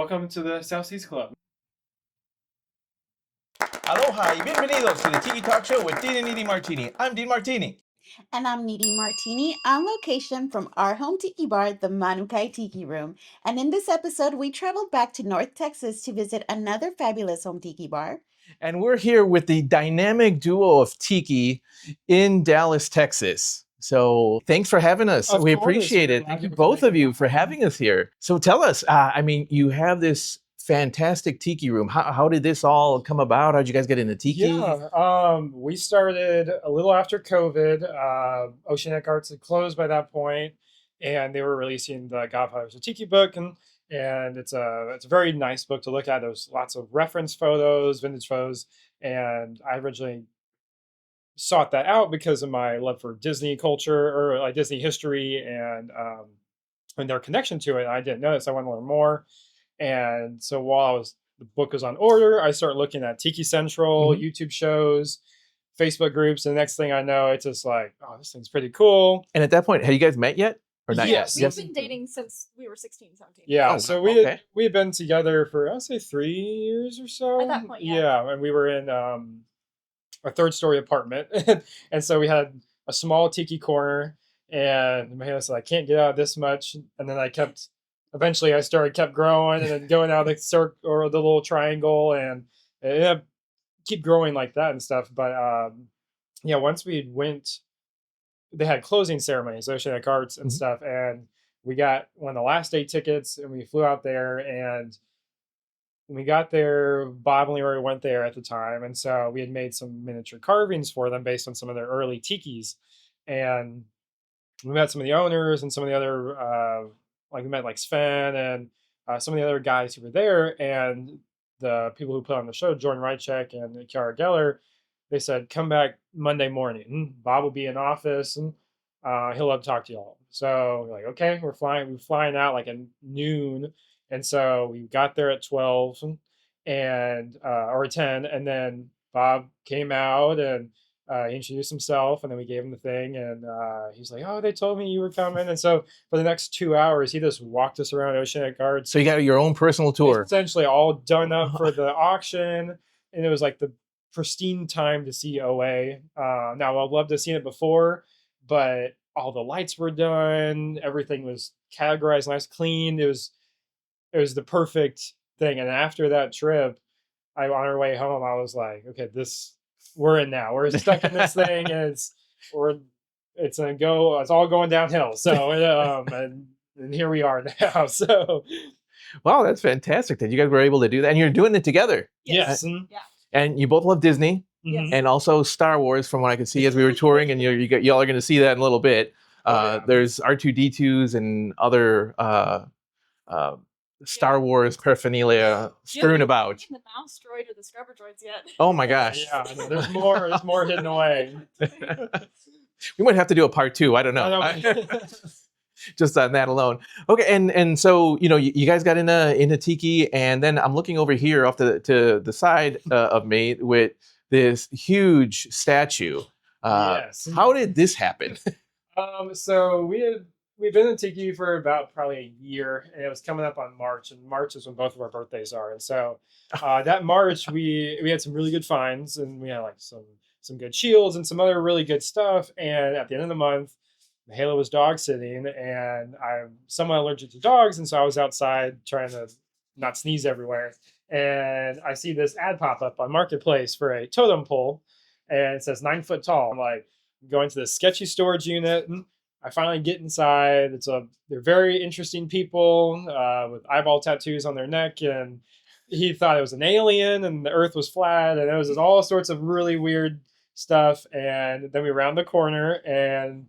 Welcome to the South Seas Club. Aloha y bienvenidos to the Tiki Talk Show with Dean and Niri Martini. I'm Dean Martini. And I'm Niri Martini, on location from our home tiki bar, the Manukai Tiki Room. And in this episode, we traveled back to North Texas to visit another fabulous home tiki bar. And we're here with the dynamic duo of Tiki in Dallas, Texas. So thanks for having us. We appreciate it. Thank you, both of you, for having us here. So tell us, you have this fantastic tiki room. How did this all come about? How'd you guys get into tiki? Yeah, we started a little after COVID. Oceanic Arts had closed by that point, and they were releasing the Godfathers of Tiki book, and it's a very nice book to look at. There's lots of reference photos, vintage photos, and I originally sought that out because of my love for Disney culture or like Disney history and their connection to it. I didn't know this. I wanted to learn more. And so while the book was on order, I started looking at Tiki Central, YouTube shows, Facebook groups. And the next thing I know, it's just like, oh, this thing's pretty cool. And at that point, had you guys met yet? Or not Yes. yet? We've been dating since we were 16, 17. Yeah. So we had been together for, I'd say 3 years or so. At that point, yeah. Yeah. And we were in a third-story apartment. And so we had a small tiki corner. And Mahalia said, I can't get out of this much. And then eventually I kept growing and then going out of the circle or the little triangle, and it keep growing like that and stuff. But once we went, they had closing ceremonies, Oceanic Arts and stuff. And we got one of the last day tickets and we flew out there, and when we got there, Bob and Leroy went there at the time. And so we had made some miniature carvings for them based on some of their early tikis. And we met some of the owners and some of the other, we met like Sven and some of the other guys who were there, and the people who put on the show, Jordan Rychek and Kiara Geller, they said, come back Monday morning. Bob will be in office and he'll love to talk to y'all. So we're like, okay, we're flying out like at noon. And so we got there at 12 or 10. And then Bob came out and he introduced himself, and then we gave him the thing, and he's like, oh, they told me you were coming. And so for the next 2 hours, he just walked us around Oceanic Arts. So you got your own personal tour. It's essentially all done up for the auction, and it was like the pristine time to see OA. Now, I'd love to have seen it before, but all the lights were done. Everything was categorized nice, clean. It was the perfect thing. And after that trip, on our way home, I was like, okay, we're in now. We're stuck in this thing, and it's gonna go. It's all going downhill. So and here we are now. So, wow, that's fantastic that you guys were able to do that, and you're doing it together. Yes. Yeah. And you both love Disney, and also Star Wars, from what I could see as we were touring. And y'all are going to see that in a little bit. There's R2D2s and other Star Wars paraphernalia strewn about. The mouse droid or the scrubber droids yet? Oh my gosh! Yeah, there's more. There's more hidden away. We might have to do a part 2. I don't know. Just on that alone. Okay, and so you guys got into tiki, and then I'm looking over here off to the side of me with this huge statue. Yes. How did this happen? So we've been in tiki for about probably a year, and it was coming up on March, and March is when both of our birthdays are. And so that March we had some really good finds, and we had like some good shields and some other really good stuff. And at the end of the month, Mahalia was dog sitting, and I'm somewhat allergic to dogs, and so I was outside trying to not sneeze everywhere. And I see this ad pop up on Marketplace for a totem pole, and it says 9 foot tall. I'm like, going to this sketchy storage unit, and I finally get inside. They're very interesting people with eyeball tattoos on their neck, and he thought it was an alien and the earth was flat, and it was all sorts of really weird stuff. And then we round the corner, and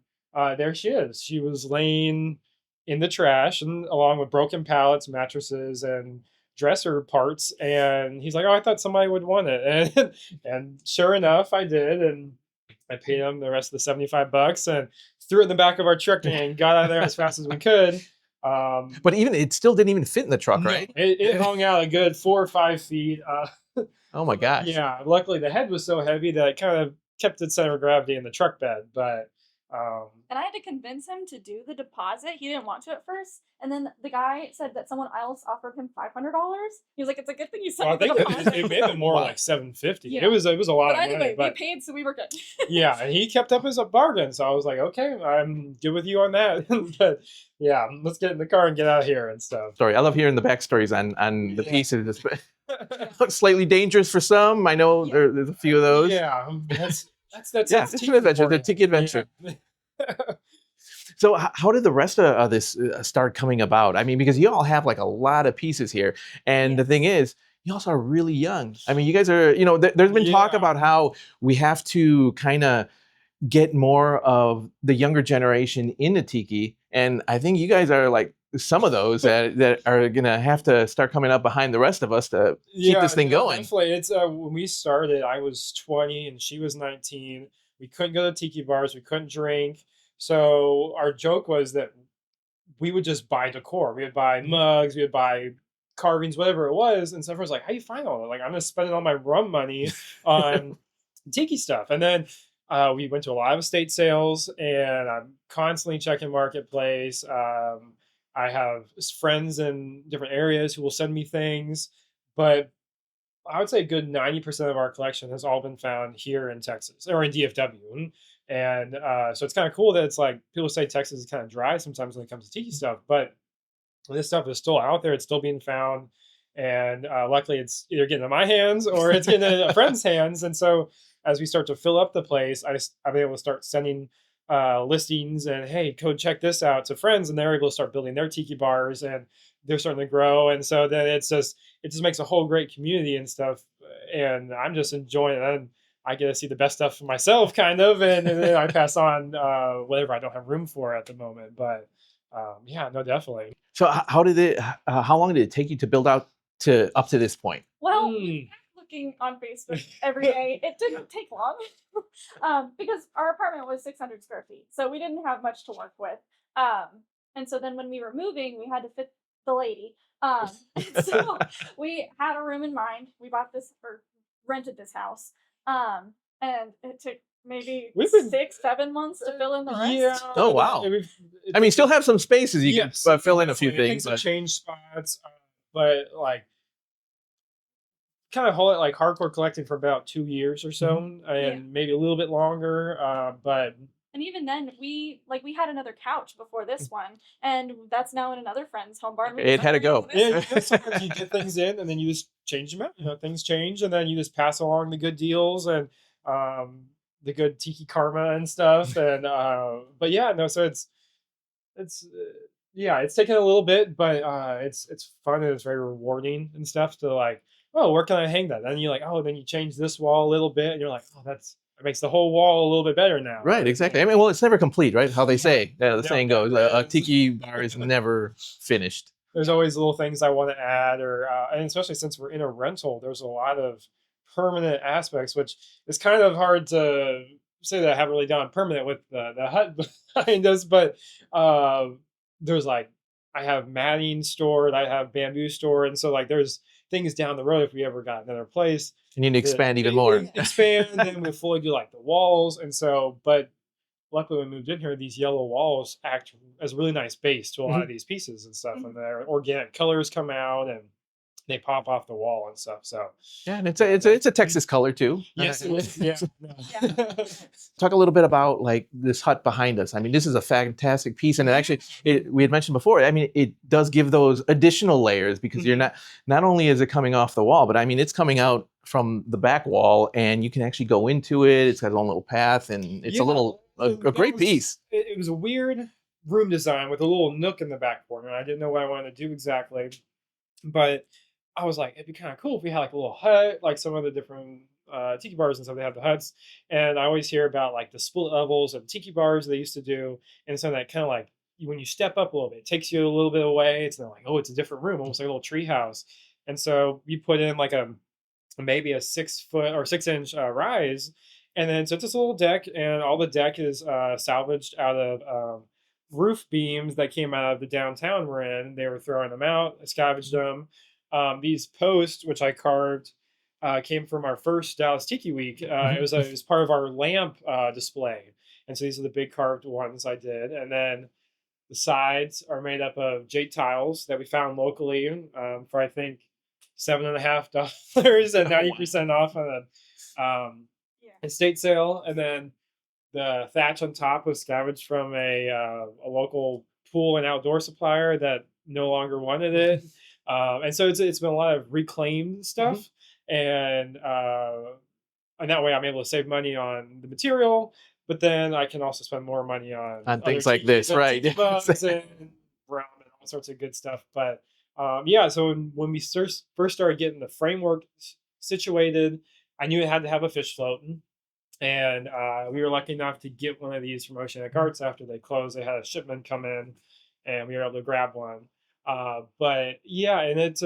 there she is. She was laying in the trash, and along with broken pallets, mattresses, and dresser parts. And he's like, oh, I thought somebody would want it. And sure enough, I did. And I paid him the rest of the $75 and threw it in the back of our truck and got out of there as fast as we could. But it still didn't even fit in the truck, right? It hung out a good 4 or 5 feet. Oh my gosh. Yeah. Luckily, the head was so heavy that it kind of kept its center of gravity in the truck bed. But And I had to convince him to do the deposit. He didn't want to at first. And then the guy said that someone else offered him $500. He was like, "It's a good thing you Well, I sent the think deposit." it may have been more Wow. like $750. Yeah. It was a lot But of anyway, money. But we paid, so we were good. yeah, and he kept up his bargain. So I was like, okay, I'm good with you on that. But yeah, let's get in the car and get out of here and stuff. Story. I love hearing the backstories on the Yeah. pieces. Slightly dangerous for some. I know there's a few of those. Yeah, that's Yeah, it's an adventure. The Tiki adventure. Yeah. So how did the rest of this start coming about? I mean, because you all have like a lot of pieces here. And the thing is, you also are really young. I mean, you guys are, there's been talk Yeah. about how we have to kind of get more of the younger generation into Tiki. And I think you guys are like some of those that are going to have to start coming up behind the rest of us to keep this thing going. Definitely. It's when we started, I was 20 and she was 19. We couldn't go to tiki bars. We couldn't drink. So our joke was that we would just buy decor. We would buy mugs. We would buy carvings, whatever it was. And so everyone's like, "How do you find all that?" Like, I'm just spending all my rum money on tiki stuff. And then we went to a lot of estate sales, and I'm constantly checking Marketplace. I have friends in different areas who will send me things, but I would say a good 90% of our collection has all been found here in Texas or in DFW. And so it's kind of cool that it's like people say Texas is kind of dry sometimes when it comes to tiki stuff, but this stuff is still out there. It's still being found. And luckily it's either getting in my hands or it's getting in a friend's hands. And so as we start to fill up the place, I've been able to start sending listings and, hey, go check this out to friends. And they're able to start building their tiki bars and they're starting to grow. And so then it just makes a whole great community and stuff. And I'm just enjoying it. And I get to see the best stuff for myself, kind of, and then I pass on whatever I don't have room for at the moment. But yeah, no, definitely. So how long did it take you to build out up to this point? Well, looking on Facebook every day, it didn't take long because our apartment was 600 square feet, so we didn't have much to work with. And so then when we were moving, we had to fit the lady. So we had a room in mind. We bought this or rented this house. And it took maybe 6-7 months to fill in the rest. Yeah. Oh, wow. I mean, still have some spaces you can fill in a few things. But Change spots, but like kind of hold it like hardcore collecting for about 2 years or so, and maybe a little bit longer. But and even then, we had another couch before this one, and that's now in another friend's home barn. It had to go. Yeah, sometimes you get things in, and then you just change them out. Things change, and then you just pass along the good deals and the good tiki karma and stuff. And but yeah, no. So it's taken a little bit, but it's fun and it's very rewarding and stuff to like, oh, where can I hang that? Then you're like, oh, then you change this wall a little bit, and you're like, oh, it makes the whole wall a little bit better now. Right, exactly. I mean, well, it's never complete, right? How they say, the saying goes, a tiki bar is never finished. There's always little things I want to add, or and especially since we're in a rental, there's a lot of permanent aspects, which is kind of hard to say that I haven't really done permanent with the hut behind us. But there's like, I have matting stored, I have bamboo stored, and so like there's things down the road if we ever got another place. You need to expand even more. Expand, then we'll fully do like the walls. And so, but luckily when we moved in here, these yellow walls act as a really nice base to a lot of these pieces and stuff. And their organic colors come out and they pop off the wall and stuff. So yeah, and it's a Texas color too. Yes, it is. Yeah. Talk a little bit about like this hut behind us. I mean, this is a fantastic piece, and actually, we had mentioned before. I mean, it does give those additional layers because you're not only is it coming off the wall, but I mean, it's coming out from the back wall, and you can actually go into it. It's got its own little path, and it's a great piece. It was a weird room design with a little nook in the back corner. I didn't know what I wanted to do exactly, but I was like, it'd be kind of cool if we had like a little hut, like some of the different tiki bars and stuff. They have the huts, and I always hear about like the split levels of tiki bars they used to do, and so that kind of like when you step up a little bit, it takes you a little bit away. It's not like, oh, it's a different room, almost like a little tree house. And so we put in like maybe a 6 foot or 6 inch rise, and then so it's just a little deck, and all the deck is salvaged out of roof beams that came out of the downtown we're in. They were throwing them out, I scavenged them. These posts, which I carved, came from our first Dallas Tiki Week. It was part of our lamp display. And so these are the big carved ones I did. And then the sides are made up of jade tiles that we found locally for I think $7.50 and 90% off on a estate sale. And then the thatch on top was scavenged from a local pool and outdoor supplier that no longer wanted it. And so it's been a lot of reclaimed stuff, and that way I'm able to save money on the material, but then I can also spend more money on things like this, right? Bugs and rum and all sorts of good stuff. But yeah, so when we first started getting the framework situated, I knew it had to have a fish floating. And we were lucky enough to get one of these from Oceanic Arts after they closed. They had a shipment come in, and we were able to grab one. But yeah, and it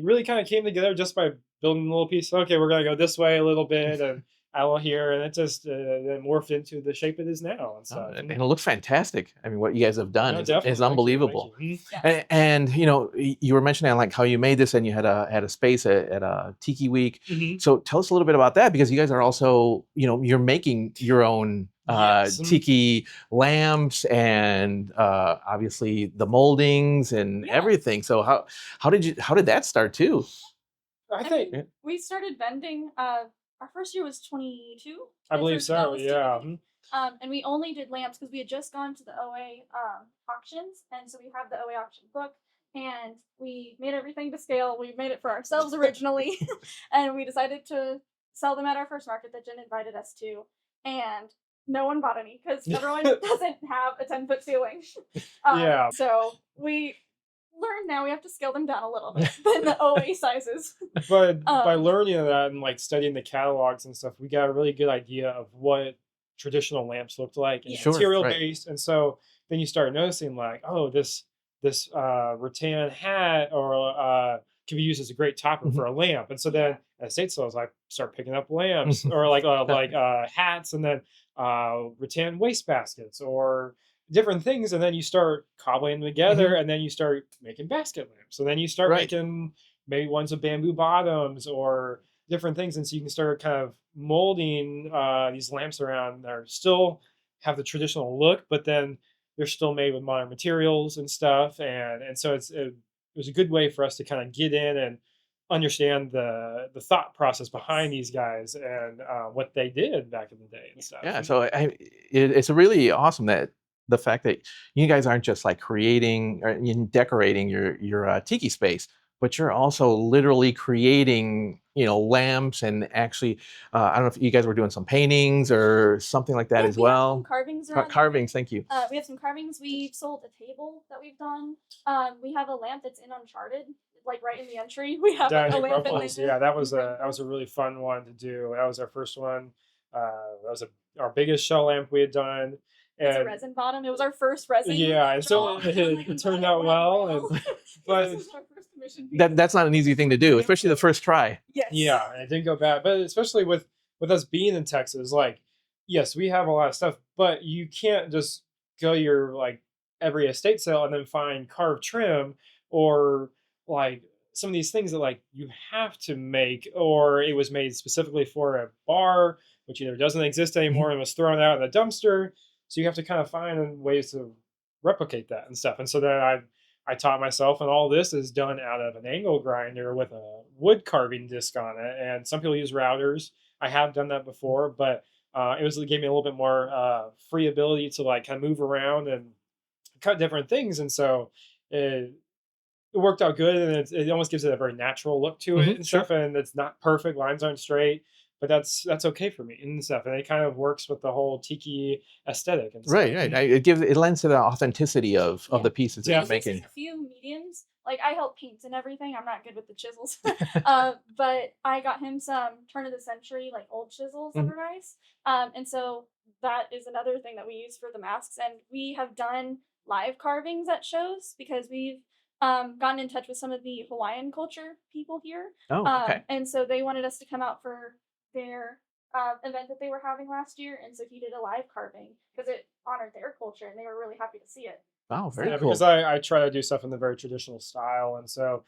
really kind of came together just by building a little piece. Okay, we're gonna go this way a little bit, and Aloha here, and it just then morphed into the shape it is now. And so, and it looks fantastic. I mean, what you guys have done is unbelievable. Thank you. And you were mentioning like how you made this, and you had a space at a Tiki Week. So tell us a little bit about that, because you guys are also, you're making your own Tiki lamps and obviously the moldings and everything. So how did that start too? I think we started vending. Our first year was 22. I believe so. Yeah. And we only did lamps because we had just gone to the OA auctions, and so we have the OA auction book, and we made everything to scale. We made it for ourselves originally, and we decided to sell them at our first market that Jen invited us to, and no one bought any because everyone doesn't have a 10-foot ceiling. So we learned now we have to scale them down a little bit than the OA sizes. But by learning that and like studying the catalogs and stuff, we got a really good idea of what traditional lamps looked like and material based. And so then you start noticing like, oh, this rattan hat or can be used as a great topper for a lamp. And so then at estate sales, I start picking up lamps or like hats, and then rattan waste baskets or different things, and then you start cobbling them together, and then you start making basket lamps. So then you start making maybe ones with bamboo bottoms or different things, and so you can start kind of molding these lamps around that are still have the traditional look, but then they're still made with modern materials and stuff. And so it was a good way for us to kind of get in and understand the thought process behind these guys and what they did back in the day and stuff. Yeah, so it's really awesome that the fact that you guys aren't just like creating or decorating your tiki space, but you're also literally creating, lamps, and actually, I don't know if you guys were doing some paintings or something like that as well. Some carvings. Carvings, thank you. We have some carvings. We've sold a table that we've done. We have a lamp that's in Uncharted, like right in the entry. We have a lamp in there. Yeah, that was a really fun one to do. That was our first one. That was our biggest shell lamp we had done. It's a resin bottom. It was our first resin. Yeah, and so it turned out well. But that's not an easy thing to do, especially the first try. Yes. Yeah, and it didn't go bad. But especially with us being in Texas, like, yes, we have a lot of stuff, but you can't just go your like every estate sale and then find carved trim or like some of these things that like you have to make, or it was made specifically for a bar, which either doesn't exist anymore and was thrown out in the dumpster. So you have to kind of find ways to replicate that and stuff. And so then I taught myself, and all this is done out of an angle grinder with a wood carving disc on it. And some people use routers. I have done that before, but it gave me a little bit more free ability to like kind of move around and cut different things. And so it worked out good, and it almost gives it a very natural look to it and stuff. And it's not perfect; lines aren't straight. But that's okay for me and stuff, and it kind of works with the whole tiki aesthetic and stuff. Right. It lends to the authenticity of the pieces that you're making. A few mediums, like I help paint and everything. I'm not good with the chisels, but I got him some turn of the century like old chisels that are nice. And so that is another thing that we use for the masks, and we have done live carvings at shows because we've gotten in touch with some of the Hawaiian culture people here. Oh, okay. And so they wanted us to come out for their event that they were having last year, and so he did a live carving because it honored their culture, and they were really happy to see it. Wow, very cool. Because I try to do stuff in the very traditional style, and so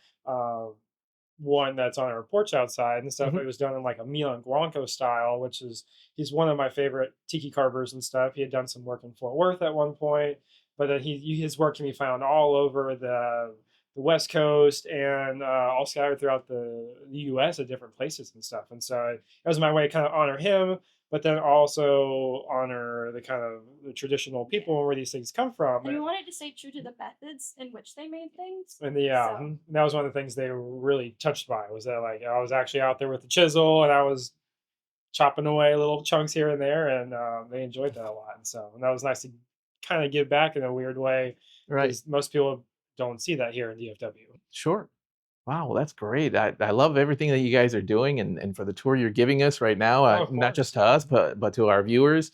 one that's on our porch outside and stuff. It was done in like a Milan Guanco style, which is he's one of my favorite tiki carvers and stuff. He had done some work in Fort Worth at one point, but then his work can be found all over the West Coast and all scattered throughout the U.S. at different places and stuff. And so it was my way to kind of honor him, but then also honor the kind of the traditional people and where these things come from. And we wanted to stay true to the methods in which they made things. And that was one of the things they were really touched by, was that like I was actually out there with the chisel and I was chopping away little chunks here and there, and they enjoyed that a lot. And that was nice to kind of give back in a weird way. Right. Most people don't see that here in DFW. Sure. Wow, well, that's great. I love everything that you guys are doing, and for the tour you're giving us right now, not just to us, but to our viewers.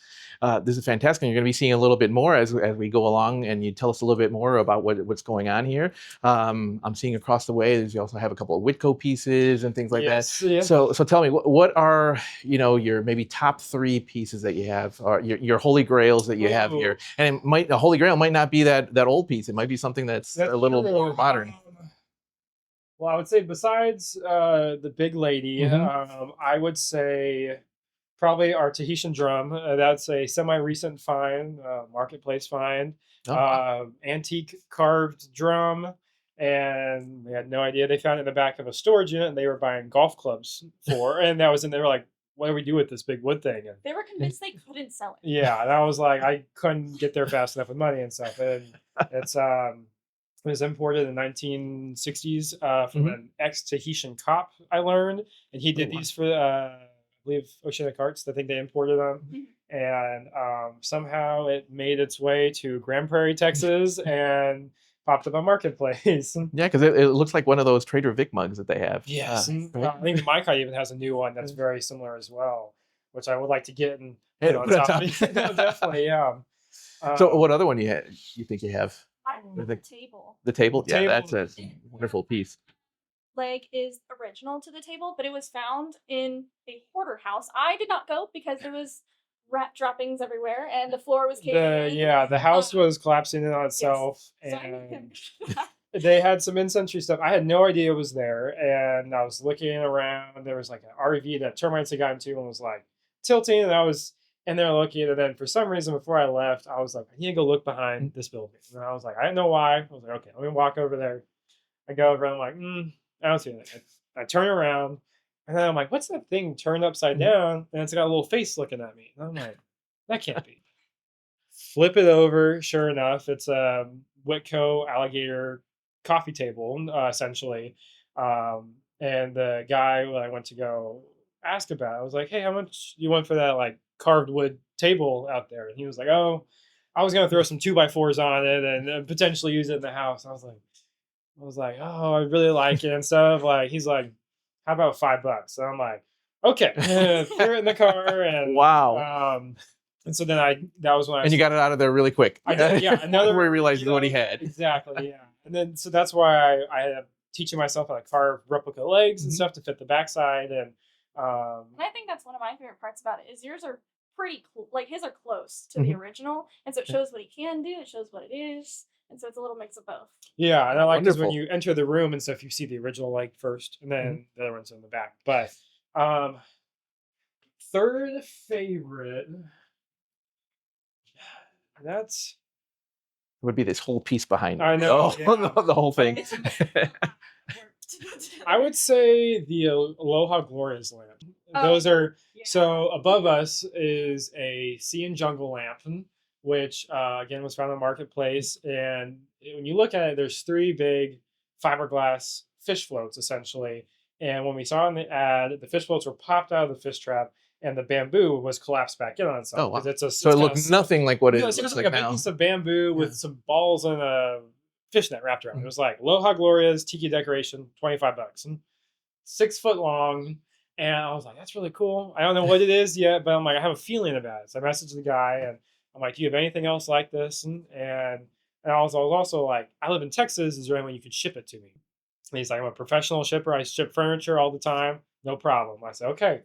This is fantastic. And you're going to be seeing a little bit more as we go along, and you tell us a little bit more about what's going on here. I'm seeing across the way, you also have a couple of Whitco pieces and things like that. Yeah. So tell me, what are your maybe top 3 pieces that you have, or your holy grails that you have here? And a holy grail might not be that old piece. It might be something that's a little more modern. Well, I would say besides the big lady, I would say probably our Tahitian drum. That's a semi-recent find, marketplace find, antique carved drum. And they had no idea. They found it in the back of a storage unit and they were buying golf clubs for. And that was in, they were like, what do we do with this big wood thing? And they were convinced they couldn't sell it. Yeah, and I was like, I couldn't get there fast enough with money and stuff. And it's it was imported in the 1960s from an ex-Tahitian cop, I learned. And he did these for, I believe, Oceanic Arts. I think they imported them. And somehow it made its way to Grand Prairie, Texas, and popped up on Marketplace. Yeah, because it looks like one of those Trader Vic mugs that they have. Yes. Right? I think Maikai even has a new one that's very similar as well, which I would like to get and put on top. No, definitely, yeah. So what other one you think you have? The table. The table? The Yeah, table. that's a wonderful piece. Leg is original to the table, but it was found in a hoarder house. I did not go because there was rat droppings everywhere and the floor was caving in. Yeah, the house was collapsing in on itself. Yes. And they had some in-century stuff. I had no idea it was there. And I was looking around. There was like an RV that termites had gotten to and was like tilting. And I was in there looking. And then for some reason, before I left, I was like, I need to go look behind this building. And I was like, I didn't know why. I was like, okay, let me walk over there. I go over and I'm like, I don't see anything. I turn around. And then I'm like, what's that thing turned upside down? And it's got a little face looking at me. And I'm like, that can't be. Flip it over. Sure enough, it's a Whitco alligator coffee table, essentially. And the guy when I went to go ask about it, I was like, hey, how much do you want for that like carved wood table out there? And he was like, oh, I was going to throw some 2x4s on it and potentially use it in the house. And I was like, oh, I really like it and stuff. Like, he's like, how about $5? And I'm like, okay. Threw it in the car and wow. And so then that was when you got it out of there really quick. I did, yeah. Where he realized what he had. Exactly, yeah. And then so that's why I ended up teaching myself how to carve replica legs and stuff to fit the backside. And I think that's one of my favorite parts about it is yours are pretty like his are close to the original, and so it shows what he can do, it shows what it is. And so it's a little mix of both. Yeah, and I like this when you enter the room and stuff, you see the original leg first, and then the other one's in the back. But third favorite, that's would be this whole piece behind. I know the whole thing. I would say the Aloha Glorious lamp. Those are so above us is a sea and jungle lamp, which again was found on the marketplace. And when you look at it, there's 3 big fiberglass fish floats essentially. And when we saw in the ad, the fish floats were popped out of the fish trap, and the bamboo was collapsed back in on itself. Oh, wow. It's so it looked nothing like what it looks looks like like a big piece of bamboo with some balls and a fishnet wrapped around it. It was like Aloha Gloria's tiki decoration, $25, and 6 foot long. And I was like, that's really cool. I don't know what it is yet, but I'm like, I have a feeling about it. So I messaged the guy and I'm like, do you have anything else like this? And I was also like, I live in Texas. Is there anyone you could ship it to me? And he's like, I'm a professional shipper. I ship furniture all the time. No problem. I said, okay.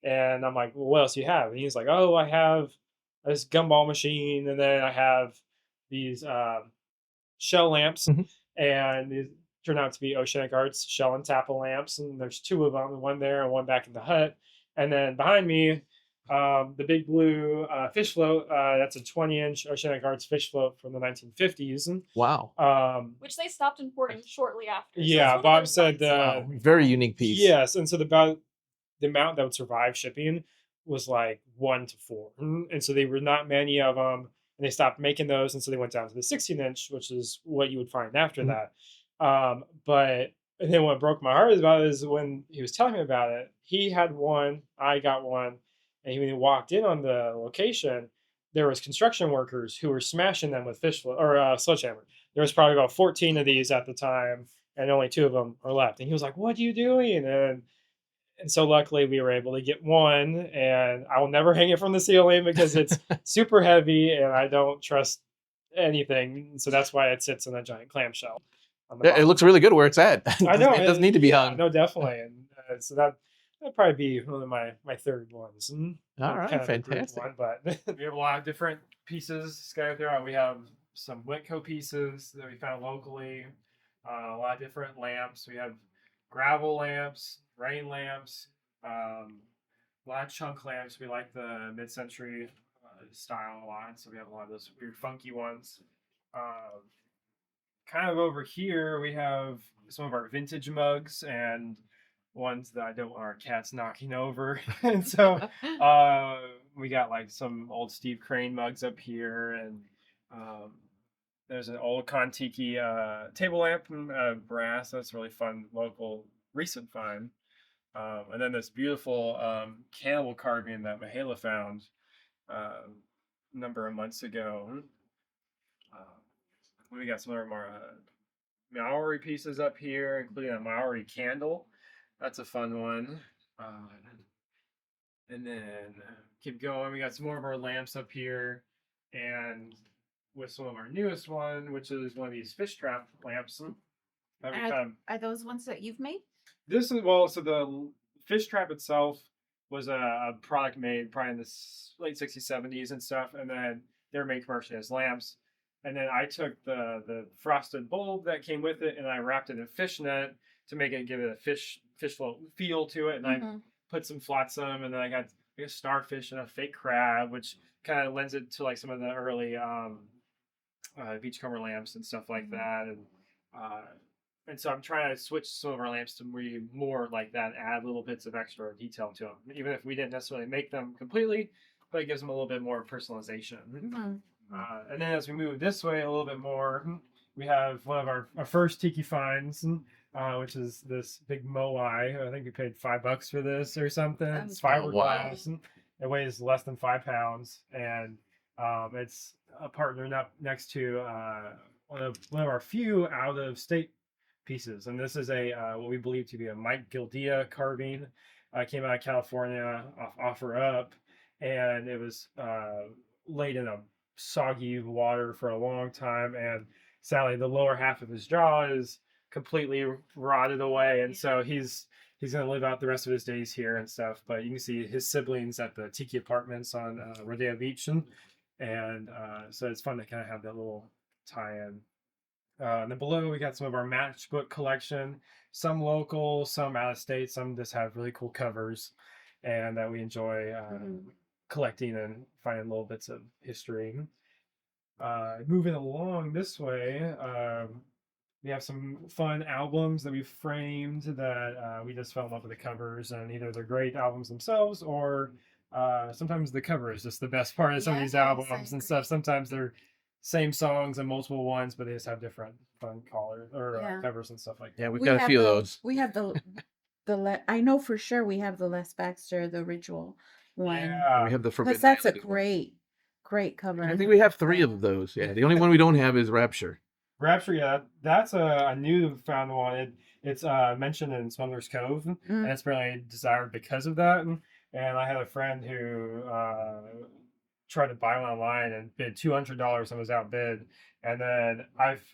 And I'm like, well, what else do you have? And he's like, oh, I have this gumball machine. And then I have these shell lamps and turned out to be Oceanic Arts shell and tappa lamps, and there's two of them, one there and one back in the hut. And then behind me, the big blue fish float. That's a 20-inch Oceanic Arts fish float from the 1950s. Wow. Which they stopped importing shortly after. Yeah, Bob said very unique piece. Yes, and so the amount that would survive shipping was like 1 to 4, and so there were not many of them, and they stopped making those, and so they went down to the 16-inch, which is what you would find after that. But and then what broke my heart about it is when he was telling me about it. He had one, I got one, and when he walked in on the location, there was construction workers who were smashing them with fish or sledgehammer. There was probably about 14 of these at the time, and only 2 of them are left. And he was like, "What are you doing?" And so luckily we were able to get one, and I will never hang it from the ceiling because it's super heavy and I don't trust anything. So that's why it sits in a giant clamshell. It looks really good where it's at. I know it doesn't need to be hung. No, definitely. And so that'd probably be one of my third ones. All right, fantastic. One, but we have a lot of different pieces scattered throughout. We have some Whitco pieces that we found locally. A lot of different lamps. We have gravel lamps, rain lamps, a lot of chunk lamps. We like the mid-century style a lot, so we have a lot of those weird funky ones. Kind of over here, we have some of our vintage mugs and ones that I don't want our cats knocking over. And so we got like some old Steve Crane mugs up here, and there's an old Tiki table lamp from brass. That's really fun, local, recent find. And then this beautiful cannibal carving that Mahalia found a number of months ago. We got some of our Maori pieces up here, including a Maori candle. That's a fun one. And then keep going. We got some more of our lamps up here, and with some of our newest one, which is one of these fish trap lamps. Are those ones that you've made? This is so the fish trap itself was a product made probably in the late 60s, 70s and stuff, and then they were made commercially as lamps. And then I took the frosted bulb that came with it, and I wrapped it in fishnet to give it a fish float feel to it. And I put some flotsam, and then I got a starfish and a fake crab, which kind of lends it to like some of the early beachcomber lamps and stuff like that. And so I'm trying to switch some of our lamps to be more like that, add little bits of extra detail to them, even if we didn't necessarily make them completely, but it gives them a little bit more personalization. And then as we move this way a little bit more, we have one of our first tiki finds, which is this big moai. I think we paid $5 for this or something. It's fiberglass. Wow. It weighs less than 5 pounds, and it's a partner next to one of our few out of state pieces. And this is what we believe to be a Mike Gildia carving. Came out of California off Offer Up, and it was laid in a soggy water for a long time, and sadly the lower half of his jaw is completely rotted away, and so he's going to live out the rest of his days here and stuff. But you can see his siblings at the Tiki Apartments on Rodeo Beach, and so it's fun to kind of have that little tie-in. And then below we got some of our matchbook collection, some local, some out of state, some just have really cool covers, and that we enjoy collecting and finding little bits of history. Moving along this way, we have some fun albums that we've framed that we just fell in love with the covers, and either they're great albums themselves, or sometimes the cover is just the best part of some of these albums and stuff. Sometimes they're same songs and multiple ones, but they just have different fun colors or covers and stuff like that. Yeah, we've got a few of those. We have I know for sure we have the Les Baxter, the Ritual one. Yeah. We have the Forbidden. Because that's a Island great cover. I think we have 3 of those. Yeah, the only one we don't have is Rapture. Rapture, yeah, that's a new found one. It's mentioned in Smuggler's Cove, and it's apparently desired because of that. And I had a friend who tried to buy one online and bid $200 and was outbid. And then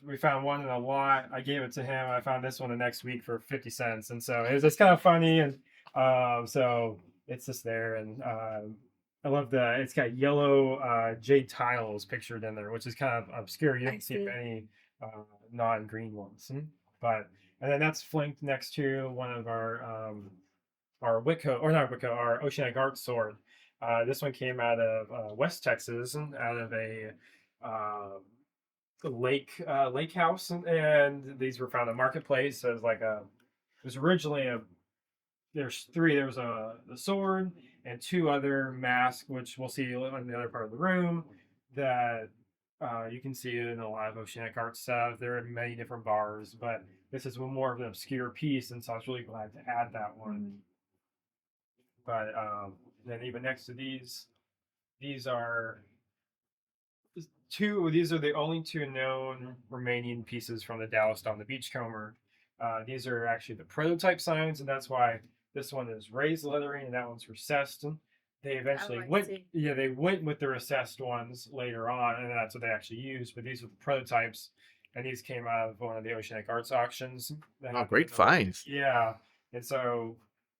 we found one in a lot. I gave it to him. I found this one the next week for 50 cents, and so it was just kind of funny. And so it's just there, and I love it's got yellow jade tiles pictured in there, which is kind of obscure. You don't see any non-green ones. But and then that's flanked next to one of our Wicco, or not Wicco, our Oceanic art sword. This one came out of West Texas, out of a lake house, and these were found at marketplace as like a. It was originally a. There's three. There was the sword and two other masks, which we'll see in the other part of the room. That you can see in a lot of Oceanic art stuff. There are many different bars, but this is more of an obscure piece, and so I was really glad to add that one. But then even next to these are two. These are the only two known remaining pieces from the Dallas Dome, the Beachcomber. These are actually the prototype signs, and that's why this one is raised lettering and that one's recessed. They eventually they went with the recessed ones later on, and that's what they actually used. But these are the prototypes, and these came out of one of the Oceanic Arts auctions. Oh, great finds. Yeah, and so.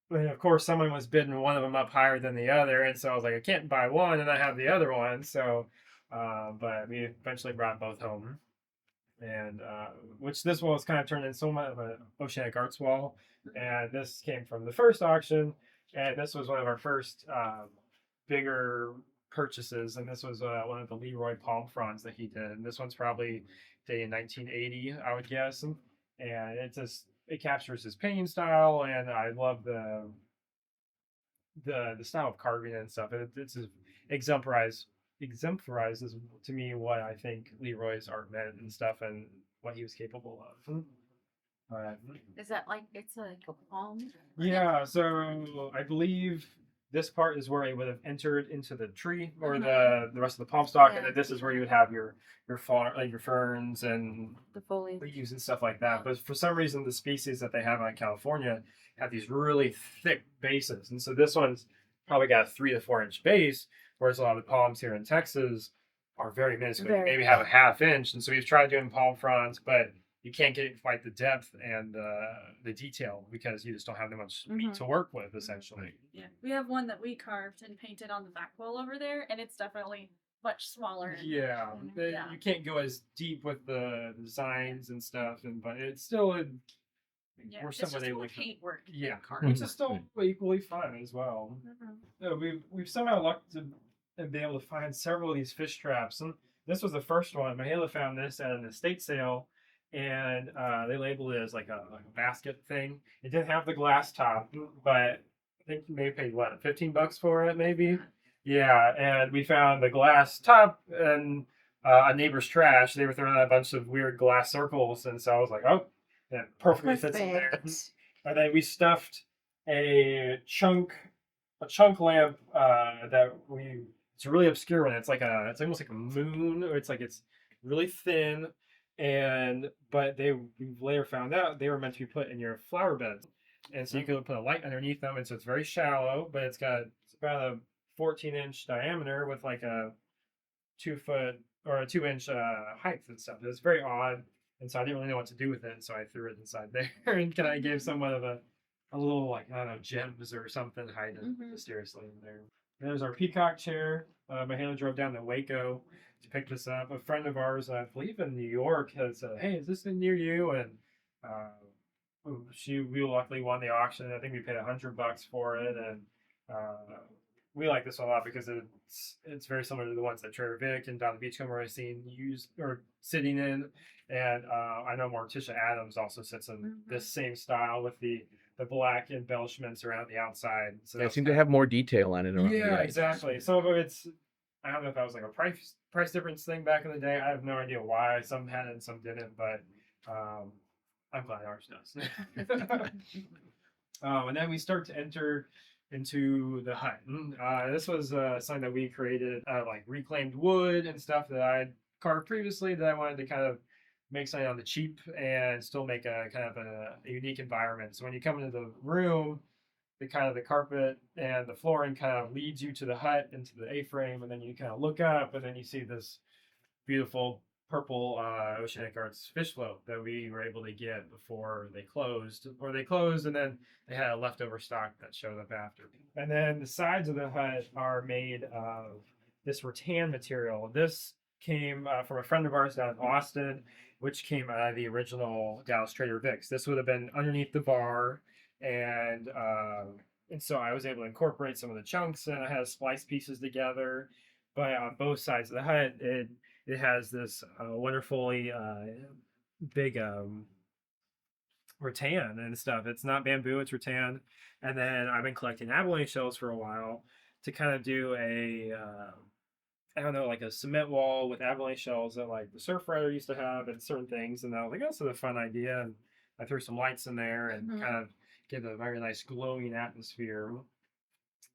And of course, someone was bidding one of them up higher than the other, and so I was like, I can't buy one, and I have the other one. So, but we eventually brought both home, and which this wall was kind of turned into somewhat of an Oceanic Arts wall, and this came from the first auction, and this was one of our first bigger purchases, and this was one of the Leroy palm fronds that he did, and this one's probably dated in 1980, I would guess, and it captures his painting style, and I love the style of carving and stuff. It's exemplifies to me what I think Leroy's art meant and stuff, and what he was capable of. Is that like it's like a palm? Yeah, so I believe this part is where he would have entered into the tree or the rest of the palm stalk, and then this is where you would have your ferns and The foliage. leaves and stuff like that. But for some reason, the species that they have out in California have these really thick bases, and so this one's probably got a 3 to 4 inch base, whereas a lot of the palms here in Texas are very minuscule, maybe have a ½ inch. And so we've tried doing palm fronds, but you can't get quite the depth and the detail because you just don't have that much meat to work with, essentially. Yeah, we have one that we carved and painted on the back wall over there, and it's definitely much smaller. Yeah, you can't go as deep with the designs and stuff, but it's still we're somewhat able to paint work. Yeah, which is still equally fun as well. We've somehow lucked to be able to find several of these fish traps, and this was the first one. Mahalia found this at an estate sale. And they labeled it as like a basket thing. It didn't have the glass top, but I think you may have paid what, $15 for it, maybe? Yeah, and we found the glass top and a neighbor's trash. They were throwing out a bunch of weird glass circles, and so I was like, oh, that perfectly fits in there. And then we stuffed a chunk lamp it's a really obscure one. It's almost like a moon, or it's really thin. But we later found out they were meant to be put in your flower beds, and so you could put a light underneath them, and so it's very shallow, but it's about a 14-inch diameter with like a 2 foot or a 2-inch height and stuff. It's very odd, and so I didn't really know what to do with it, and so I threw it inside there and I gave someone of a little, like, I don't know, gems or something hiding mysteriously in there. And there's our peacock chair. Mahalia drove down to Waco to pick this up. A friend of ours, I believe in New York, has said, "Hey, is this near you?" And we luckily won the auction. I think we paid $100 for it, and we like this one a lot because it's very similar to the ones that Trader Vic and Don the Beachcomber I've seen used or sitting in. And I know Morticia Adams also sits in this same style with the black embellishments around the outside. So they seem to have more detail on it. Yeah, exactly. Some of it's, I don't know if that was like a price difference thing back in the day. I have no idea why. Some had it and some didn't, but I'm glad ours does. And then we start to enter into the hut. This was something that we created out of like reclaimed wood and stuff that I'd carved previously that I wanted to kind of make something on the cheap and still make a kind of a unique environment. So when you come into the room, the carpet and the flooring kind of leads you to the hut, into the A-frame, and then you kind of look up and then you see this beautiful purple Oceanic Arts fish float that we were able to get before they closed. And then they had a leftover stock that showed up after. And then the sides of the hut are made of this rattan material. This came from a friend of ours down in Austin, which came out of the original Dallas Trader Vic's. This would have been underneath the bar, and so I was able to incorporate some of the chunks, and I had to splice pieces together. But on both sides of the hut, it has this wonderfully big rattan and stuff. It's not bamboo, it's rattan. And then I've been collecting abalone shells for a while to kind of do a I don't know, like a cement wall with abalone shells that like the surf rider used to have and certain things. And I was like, that's a fun idea. And I threw some lights in there and kind of give a very nice glowing atmosphere.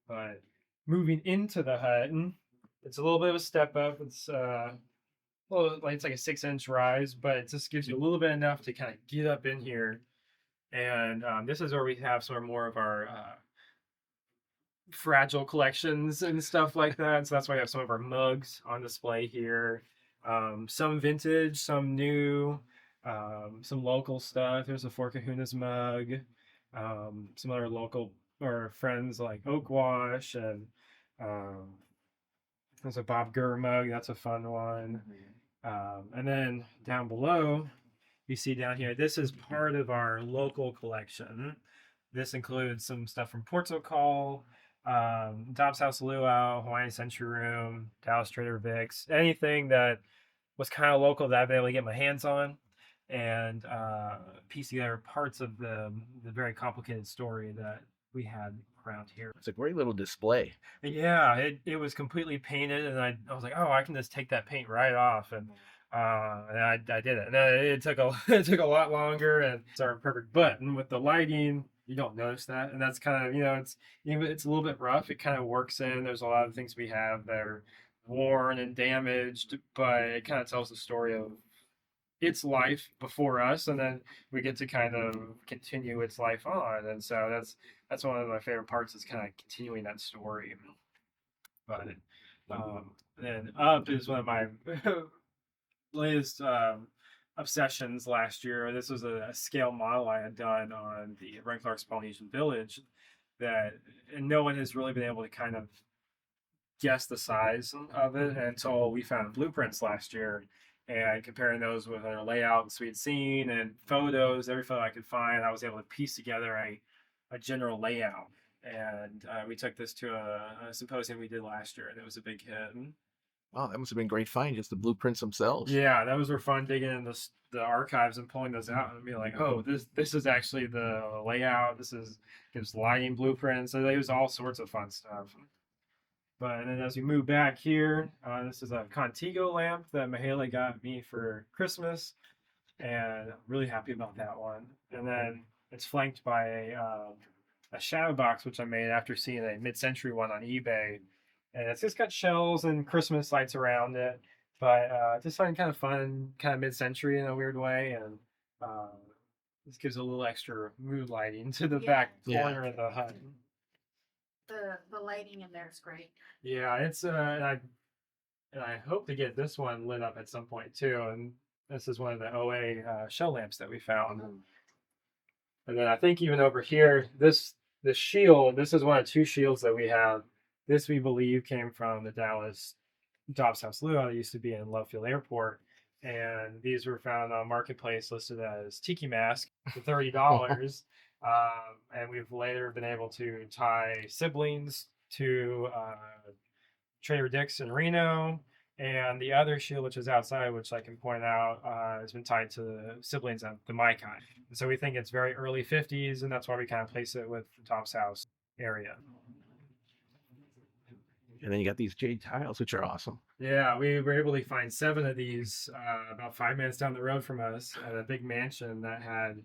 But moving into the hut, it's a little bit of a step up. It's well, like it's like a 6-inch rise, but it just gives you a little bit enough to kind of get up in here. And this is where we have some more of our fragile collections and stuff like that. So that's why we have some of our mugs on display here. Some vintage, some new, some local stuff. There's a Four Kahunas mug. Some other local or friends like Oak Wash, and there's a Bob Gurr mug. That's a fun one. And then down below, you see down here, this is part of our local collection. This includes some stuff from Portugal, Dobbs House Luau, Hawaiian Century Room, Dallas Trader Vic's, anything that was kind of local that I've been able to get my hands on, and piece together parts of the very complicated story that we had around here. It's a great little display. Yeah, it was completely painted, and I was like, oh, I can just take that paint right off, and I did it. And it took it took a lot longer, and it's our perfect. But with the lighting, you don't notice that, and that's kind of it's a little bit rough. It kind of works in. There's a lot of things we have that are worn and damaged, but it kind of tells the story of its life before us, and then we get to kind of continue its life on. And so that's one of my favorite parts, is kind of continuing that story. But then up is one of my latest obsessions last year. This was a scale model I had done on the Ren Clark's Polynesian Village, and no one has really been able to kind of guess the size of it until we found blueprints last year, and comparing those with our layouts we'd seen and photos, every photo I could find, I was able to piece together a general layout. And we took this to a symposium we did last year, and it was a big hit. Wow, that must have been a great find, just the blueprints themselves. Yeah, that was fun digging in the archives and pulling those out and being like, oh, this is actually the layout. This is gives lighting blueprints. So it was all sorts of fun stuff. But then as we move back here, this is a Contigo lamp that Mahalia got me for Christmas, and I'm really happy about that one. And then it's flanked by a shadow box, which I made after seeing a mid-century one on eBay. And it's just got shells and Christmas lights around it, but just something kind of fun, kind of mid-century in a weird way, and this gives a little extra mood lighting to the back corner of the hut. The lighting in there is great. Yeah, it's and I hope to get this one lit up at some point too. And this is one of the OA shell lamps that we found. And then I think even over here, this shield, this is one of 2 shields that we have. This we believe came from the Dallas Dobbs House Luau that used to be in Love Field Airport. And these were found on Marketplace listed as tiki mask for $30. And we've later been able to tie siblings to Trader Dick's in Reno, and the other shield, which is outside, which I can point out, has been tied to the siblings at the Maikai. And so we think it's very early 50s, and that's why we kind of place it with the Dobbs House area. And then you got these jade tiles, which are awesome. Yeah, we were able to find 7 of these about 5 minutes down the road from us at a big mansion that had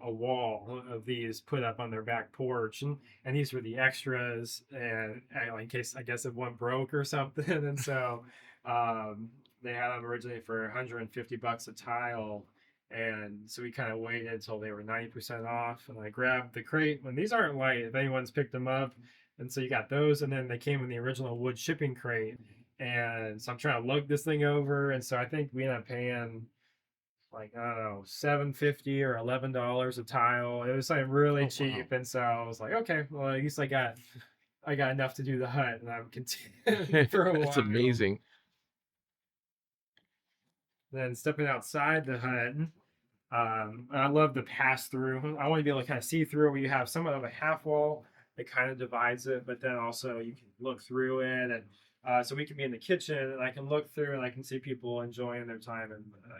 a wall of these put up on their back porch, and these were the extras, and in case I guess if one broke or something. And so they had them originally for $150 a tile, and so we kind of waited until they were 90% off, and I grabbed the crate. And these aren't light if anyone's picked them up, and so you got those, and then they came in the original wood shipping crate. And so I'm trying to lug this thing over, and so I think we ended up paying like, I don't know, $7.50 or $11 a tile. It was like really cheap. And so I was like, okay, well, at least I got enough to do the hut, and I'm continuing for a while. That's amazing. then stepping outside the hut, I love the pass through. I want to be able to kind of see through where you have somewhat of a half wall that kind of divides it, but then also you can look through it. And so we can be in the kitchen and I can look through and I can see people enjoying their time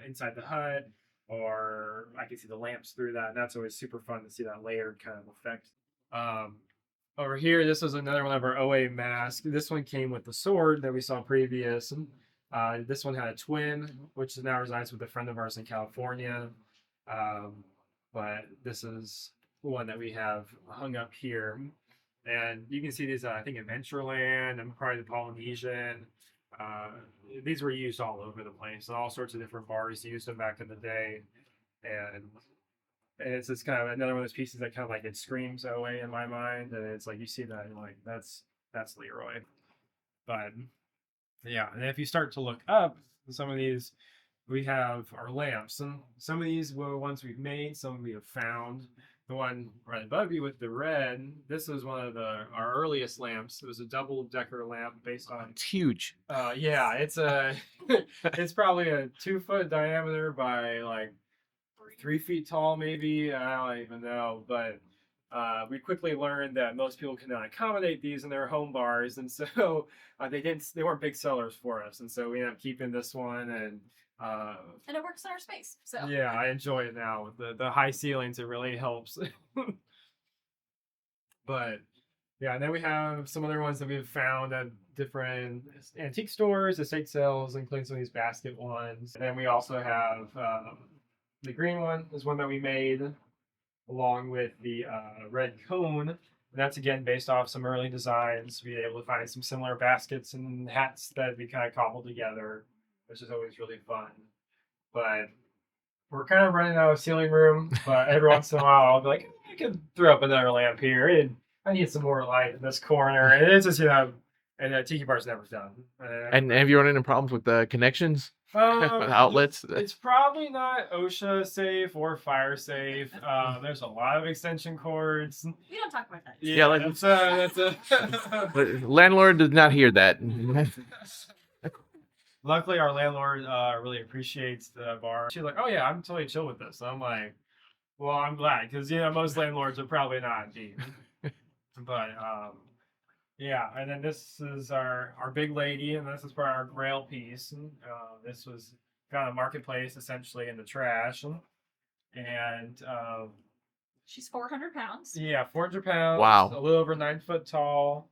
inside the hut, or I can see the lamps through that. And that's always super fun to see that layered kind of effect. Um, Over here, this was another one of our OA masks. This one came with the sword that we saw previous. This one had a twin, which now resides with a friend of ours in California. But this is one that we have hung up here. And you can see these, I think, Adventureland and probably the Polynesian. These were used all over the place. All sorts of different bars used them back in the day. And it's just kind of another one of those pieces that kind of like it screams OA in my mind. And it's like you see that and like that's Leroy. But yeah, and if you start to look up some of these, we have our lamps. And some of these were ones we've made, some we have found. The one right above you with the red, this was one of our earliest lamps. It was a double-decker lamp based on. It's huge. Yeah, it's it's probably a 2-foot diameter by like 3 feet tall, maybe. I don't even know, but we quickly learned that most people cannot accommodate these in their home bars, and so they weren't big sellers for us, and so we ended up keeping this one, and it works in our space. So yeah, I enjoy it now with the high ceilings. It really helps. But yeah, and then we have some other ones that we've found at different antique stores, estate sales, including some of these basket ones. And then we also have the green one is one that we made along with the red cone. And that's again based off some early designs. We were able to find some similar baskets and hats that we kind of cobbled together, which is always really fun. But we're kind of running out of ceiling room, but every once in a while I'll be like, I could throw up another lamp here. And I need some more light in this corner. And it's just, and Tiki Bar's never done. And have you run into problems with the connections? Outlets? It's probably not OSHA safe or fire safe. There's a lot of extension cords. we don't talk about that. Yeah, like- that's a But landlord does not hear that. Luckily, our landlord really appreciates the bar. She's like, "Oh yeah, I'm totally chill with this." So I'm like, "Well, I'm glad because most landlords are probably not deep." But yeah, and then this is our big lady, and this is for our grail piece. And, this was found at Marketplace, essentially in the trash, and She's 400 pounds. yeah, 400 pounds. Wow. A little over 9 foot tall.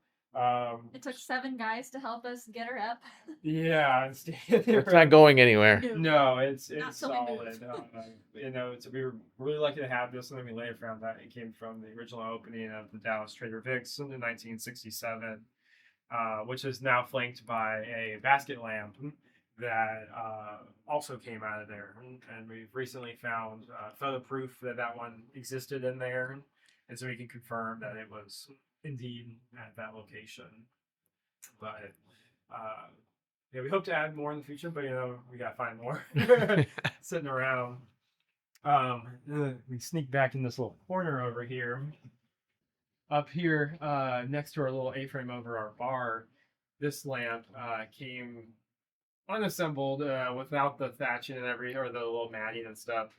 It took 7 guys to help us get her up. Yeah, It's not going anywhere. No, it's Not till we solid. We were really lucky to have this, and then we later found that it came from the original opening of the Dallas Trader Vic's in 1967, which is now flanked by a basket lamp that also came out of there. And we've recently found photo proof that one existed in there, and so we can confirm that it was indeed at that location. But yeah, we hope to add more in the future, but we gotta find more sitting around. We sneak back in this little corner over here. Up here, next to our little A-frame over our bar, this lamp came unassembled without the thatching and or the little matting and stuff.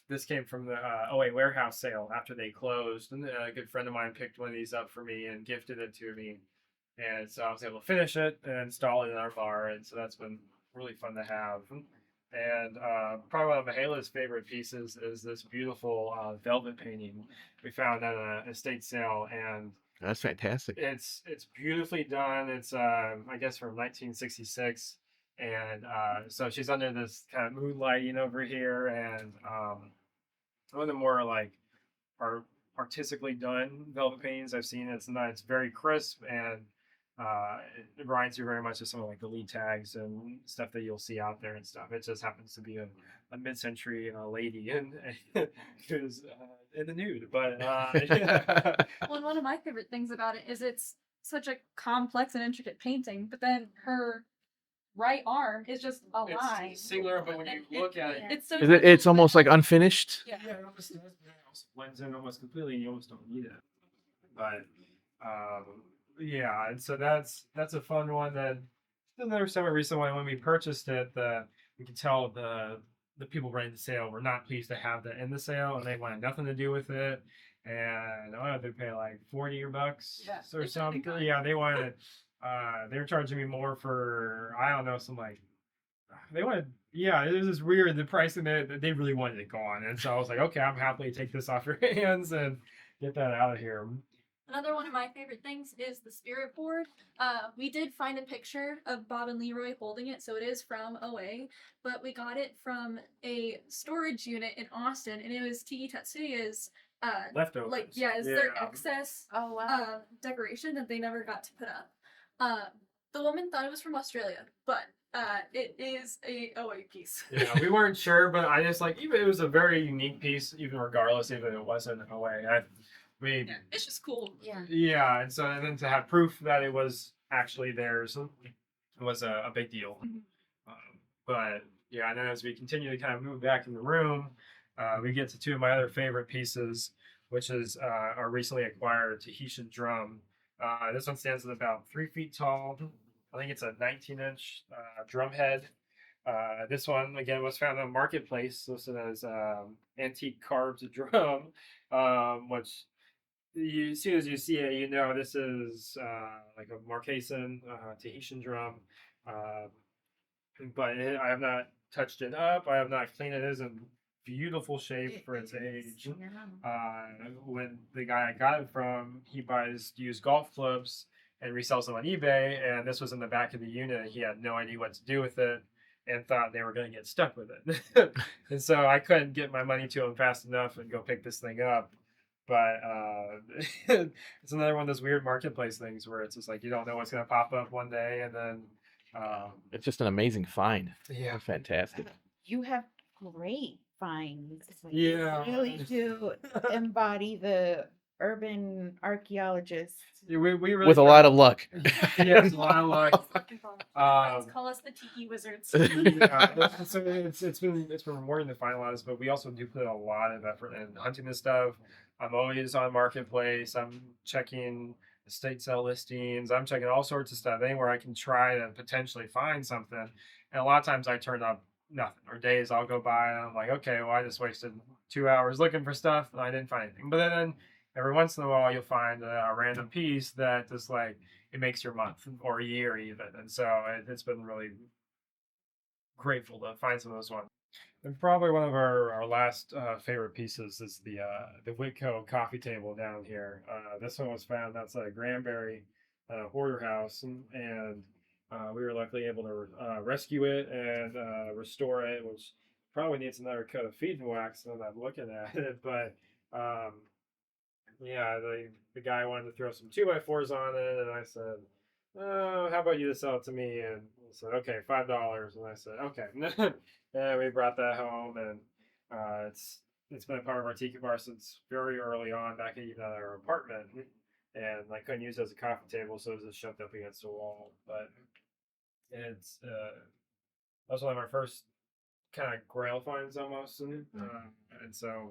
This came from the OA warehouse sale after they closed, and a good friend of mine picked one of these up for me and gifted it to me, and so I was able to finish it and install it in our bar, and so that's been really fun to have. And probably one of Mahalia's favorite pieces is this beautiful velvet painting we found at an estate sale, and That's fantastic. it's beautifully done. It's I guess from 1966. And so she's under this kind of moonlighting over here, and one of the more like artistically done velvet paintings I've seen. It's very crisp, and it reminds you very much of some of like the lead tags and stuff that you'll see out there and stuff. It just happens to be a mid-century lady and who's in the nude, but yeah. Well, and one of my favorite things about it is it's such a complex and intricate painting, but then her right arm is just a line. It's singular, but when you look at it, It's so It's almost like unfinished. Yeah. it almost blends in almost completely, and you almost don't need it. But yeah, and so that's a fun one. That another somewhat recent one when we purchased it. The you can tell the people running the sale were not pleased to have that in the sale, and they wanted nothing to do with it. And they pay like $40 or something. Yeah, they wanted. They were charging me more for, I don't know, some like they wanted. Yeah, it was just weird, the pricing that they really wanted it gone, and so I was like, okay, I'm happy to take this off your hands and get that out of here. Another one of my favorite things is the spirit board. We did find a picture of Bob and Leroy holding it, so it is from OA, but we got it from a storage unit in Austin, and it was Tiki Tatsuya's Leftovers. like it's their excess Oh wow. decoration that they never got to put up. The woman thought it was from Australia, but it is a OA piece. Yeah, we weren't sure, but I just like, even it was a very unique piece, even regardless, even if it wasn't OA. It's just cool. Yeah. And so and then to have proof that it was actually theirs was a big deal. But yeah, and then as we continue to kind of move back in the room, we get to two of my other favorite pieces, which is our recently acquired Tahitian drum. This one stands at about 3 feet tall. I think it's a 19-inch drum head. This one, again, was found on Marketplace, listed as antique carved drum, which as soon as you see it, you know this is like a Marquesan Tahitian drum. But I have not touched it up. I have not cleaned it. It is in beautiful shape for its age. When the guy I got it from, he buys used golf clubs and resells them on eBay. And this was in the back of the unit. He had no idea what to do with it and thought they were going to get stuck with it. And so I couldn't get my money to him fast enough and go pick this thing up. But it's another one of those weird marketplace things where it's just like you don't know what's going to pop up one day, and then it's just an amazing find. Yeah, Fantastic. You have great finds. Yeah. You really do embody the urban archaeologist. we really With a lot of luck. yes, a lot of luck. Friends call us the Tiki Wizards. Yeah, so it's been rewarding to find a lot of this, but we also do put a lot of effort in hunting this stuff. I'm always on Marketplace. I'm checking estate sale listings. I'm checking all sorts of stuff, anywhere I can try to potentially find something. And a lot of times I turn up nothing, or days I'll go by and I'm like, okay, well, I just wasted 2 hours looking for stuff and I didn't find anything. But then every once in a while you'll find a random piece that just like it makes your month or year even. And so it's been really grateful to find some of those ones. And probably one of our last favorite pieces is the Whitco coffee table down here. This one was found outside Granbury hoarder house, and we were luckily able to rescue it and restore it, which probably needs another coat of feed and wax now that I'm looking at it. But yeah, the guy wanted to throw some 2x4s on it, and I said, oh, how about you to sell it to me? And he said, okay, $5. And I said, okay. And we brought that home, and it's been a part of our tiki bar since very early on, back even at our apartment. And I couldn't use it as a coffee table, so it was just shoved up against the wall. But it's that was one of my first kind of grail finds almost. And so,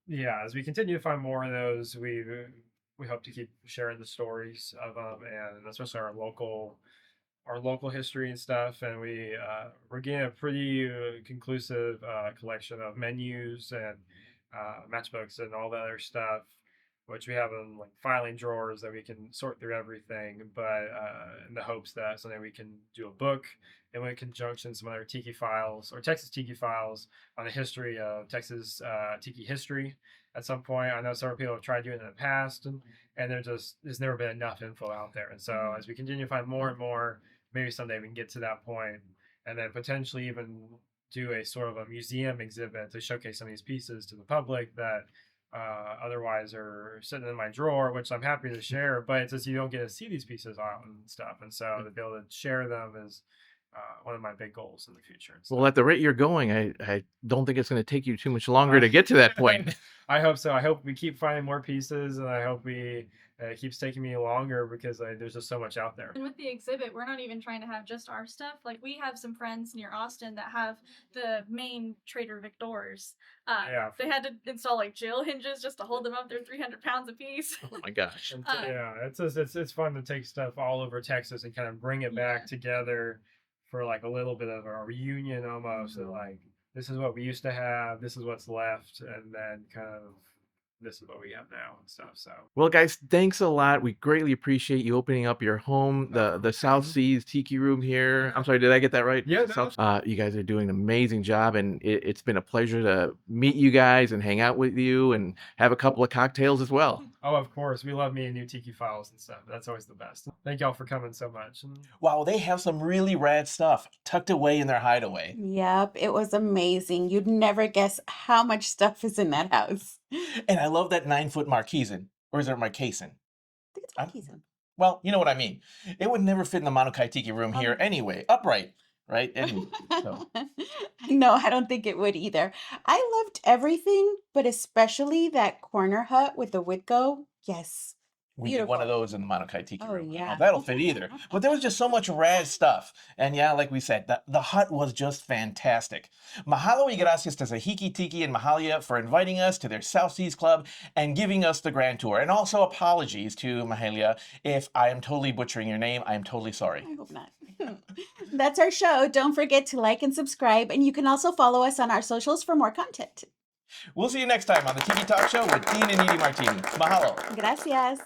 yeah, as we continue to find more of those, we hope to keep sharing the stories of them, and especially our local history and stuff. And we're getting a pretty conclusive collection of menus and matchbooks and all the other stuff, which we have in like filing drawers that we can sort through everything, but in the hopes that someday we can do a book and in conjunction some other Tikiphiles or Texas Tikiphiles on the history of Texas Tiki history at some point. I know several people have tried doing it in the past, and there's never been enough info out there. And so as we continue to find more and more, maybe someday we can get to that point, and then potentially even do a sort of a museum exhibit to showcase some of these pieces to the public that otherwise are sitting in my drawer, which I'm happy to share, but it's just you don't get to see these pieces out and stuff. And so to be able to share them is one of my big goals in the future. Well, at the rate you're going, I don't think it's going to take you too much longer to get to that point. I hope so. I hope we keep finding more pieces, and I hope it keeps taking me longer because there's just so much out there. And with the exhibit, we're not even trying to have just our stuff. Like, we have some friends near Austin that have the main Trader Victor's. Yeah. They had to install like jail hinges just to hold them up. They're 300 pounds a piece. Oh my gosh. Yeah, it's fun to take stuff all over Texas and kind of bring it back together for like a little bit of a reunion almost. And like, this is what we used to have, this is what's left, and then kind of this is what we have now and stuff. So Well, guys, thanks a lot. We greatly appreciate you opening up your home, the South Seas Tiki Room here. I'm sorry, did I get that right? Yeah, You guys are doing an amazing job, and it's been a pleasure to meet you guys and hang out with you and have a couple of cocktails as well. Oh, of course. We love meeting new Tikiphiles and stuff. That's always the best. Thank y'all for coming so much. Wow, they have some really rad stuff tucked away in their hideaway. Yep, it was amazing. You'd never guess how much stuff is in that house. And I love that 9-foot marquesan. Or is it marquesan? I think it's Marquesan. Well, you know what I mean. It would never fit in the Manukai Tiki room here anyway. Upright, right? And so. No, I don't think it would either. I loved everything, but especially that corner hut with the Witgo. Yes. We need one of those in the Manukai Tiki Oh, room. yeah. That'll fit either. But there was just so much rad stuff. And yeah, like we said, the hut was just fantastic. Mahalo y gracias to Zahiki Tiki and Mahalia for inviting us to their South Seas Club and giving us the grand tour. And also apologies to Mahalia if I am totally butchering your name. I am totally sorry. I hope not. That's our show. Don't forget to like and subscribe. And you can also follow us on our socials for more content. We'll see you next time on the Tiki Talk Show with Dean and Niri Martini. Mahalo. Gracias.